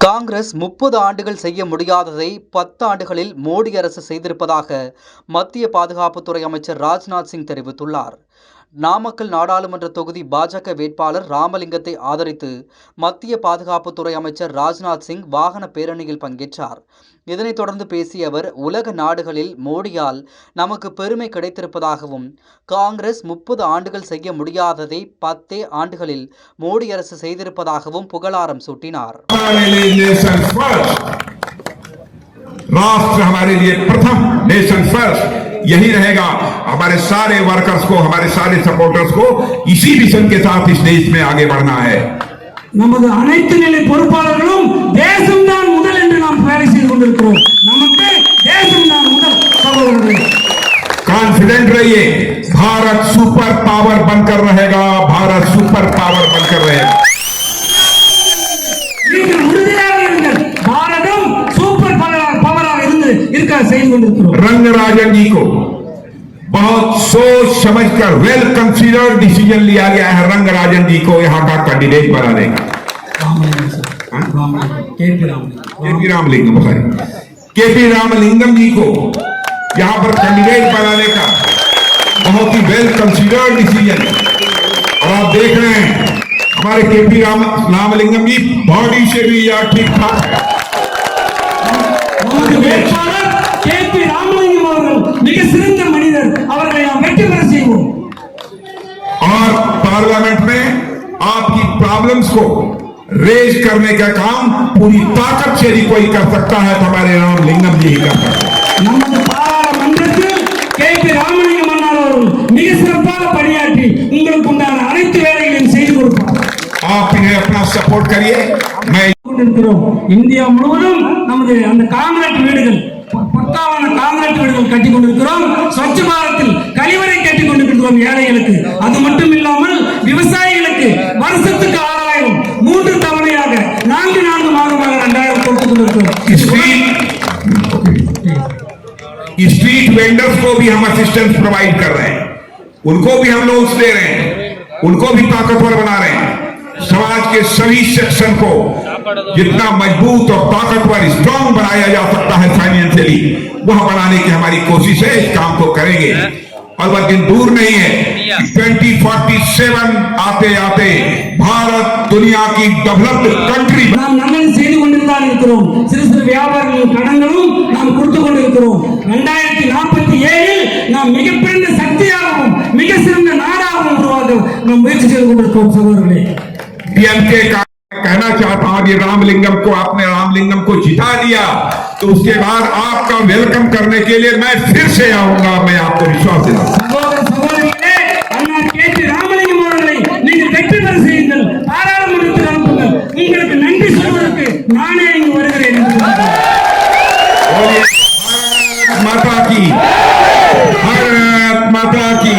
காங்கிரஸ் 30 ஆண்டுகள் செய்ய முடியாததை 10 ஆண்டுகளில் மோடி அரசு செய்திருப்பதாக மத்திய பாதுகாப்புத்துறை அமைச்சர் ராஜ்நாத் சிங் தெரிவித்துள்ளார். நாமக்கல் நாடாளுமன்ற தொகுதி பாஜக வேட்பாளர் ராமலிங்கத்தை ஆதரித்து மத்திய பாதுகாப்புத்துறை அமைச்சர் ராஜ்நாத் சிங் வாகன பேரணியில் பங்கேற்றார். இதனைத் தொடர்ந்து பேசிய அவர், உலக நாடுகளில் மோடியால் நமக்கு பெருமை கிடைத்திருப்பதாகவும், காங்கிரஸ் 30 ஆண்டுகள் செய்ய முடியாததை 10 ஆண்டுகளில் மோடி அரசு செய்திருப்பதாகவும் புகழாரம் சூட்டினார். राष्ट्र हमारे लिए प्रथम, नेशन फर्स्ट यही रहेगा. हमारे सारे वर्कर्स को, हमारे सारे सपोर्टर्स को इसी विजन के साथ इस देश में आगे बढ़ना है. நமது அனைத்து நிலை பொறுப்பாளர்களும் தேசம்தான் முதல் என்று நாம் வேலை செய்து கொண்டிருக்கிறோம். நமக்கு தேசம்தான் முதல். சகோதரர்களே, कॉन्फिडेंट रहिए, भारत सुपर पावर बनकर रहेगा. भारत सुपर पावर बनकर रहेगा. நீங்கள் உறுதியாக இருங்கள். பாரதம் சூப்பர் பவராக இருந்து இருக்க செய்து கொண்டிருக்கிறோம். रंगराजन जी को बहुत सोच समझकर वेल कंसीडर्ड डिसीजन लिया गया है. रंगराजन जी को यहाँ का कैंडिडेट बनाने का. केपी रामलिंगम जी को यहाँ पर कैंडिडेट बनाने का बहुत ही वेल कंसीडर्ड डिसीजन. और आप देख रहे हैं हमारे केपी रामलिंगम जी बॉडी से भी या ठीक ठाक है. और पार्लियामेंट में आपकी प्रॉब्लम्स को रेज करने का काम पूरी ताकत से ही कोई कर सकता है तो हमारे रामलिंगम जी ही कर सकते हैं. आप इन्हें अपना सपोर्ट करिए. मैं இந்தியா முழுவதும் நமது அந்த காங்கிரீட் வீடுகள், பக்காவான காங்கிரீட் வீடுகள் கட்டி கொண்டிருக்கிறோம். ஸ்வச்ச பாரத்தில் கழிவறை கட்டி கொண்டிருக்கிறோம் ஏழைகளுக்கு. அது மட்டும் இல்லாமல் விவசாயிகளுக்கு வருஷத்துக்கு 6000 3 தவணையாக 4 மாதமாக 2000 கொடுத்து கொண்டிருக்கிறோம். स्ट्रीट वेंडर्स को भी हम असिस्टेंस प्रोवाइड कर रहे हैं. उनको भी हम लोन्स दे रहे हैं. उनको भी ताकतवर बना रहे हैं. समाज के सभी सेक्शन को जितना मजबूत और ताकतवर स्ट्रांग बनाया जा सकता है फाइनेंशियली, वह बनाने की हमारी कोशिश है. इस काम को करेंगे और वह दिन दूर नहीं है. 2047 आते आते भारत दुनिया की डेवलप्ड कंट्री. நாம் நல்லது செய்து கொண்டிருந்தால் இருக்கிறோம். சிறு சிறு வியாபாரிகள் கடன்களும் நாம் கொடுத்து கொண்டிருக்கிறோம். 2047 நாம் மிகப்பெரிய சக்தியாகவும் மிக சிறந்த நாடாகவும் உருவாக நாம் முயற்சி செய்து கொண்டிருக்கிறோம். சகோதரர்களே, डीएमके का कहना चाहता हूं कि रामलिंगम को जिता दिया तो उसके बाद आपका वेलकम करने के लिए मैं फिर से आऊंगा. मैं आपको विश्वास दिलाता हूं. அண்ணா கேபி ராமலிங்கம் அவர்களை நீங்கள் வெற்றி பெற செய்யுங்கள். பாராளுமன்றத்தில் அனுப்புங்கள். உங்களுக்கு நன்றி சொல்வதற்கு நானே இங்கு வருகிறேன். भारत माता की, भारत माता की.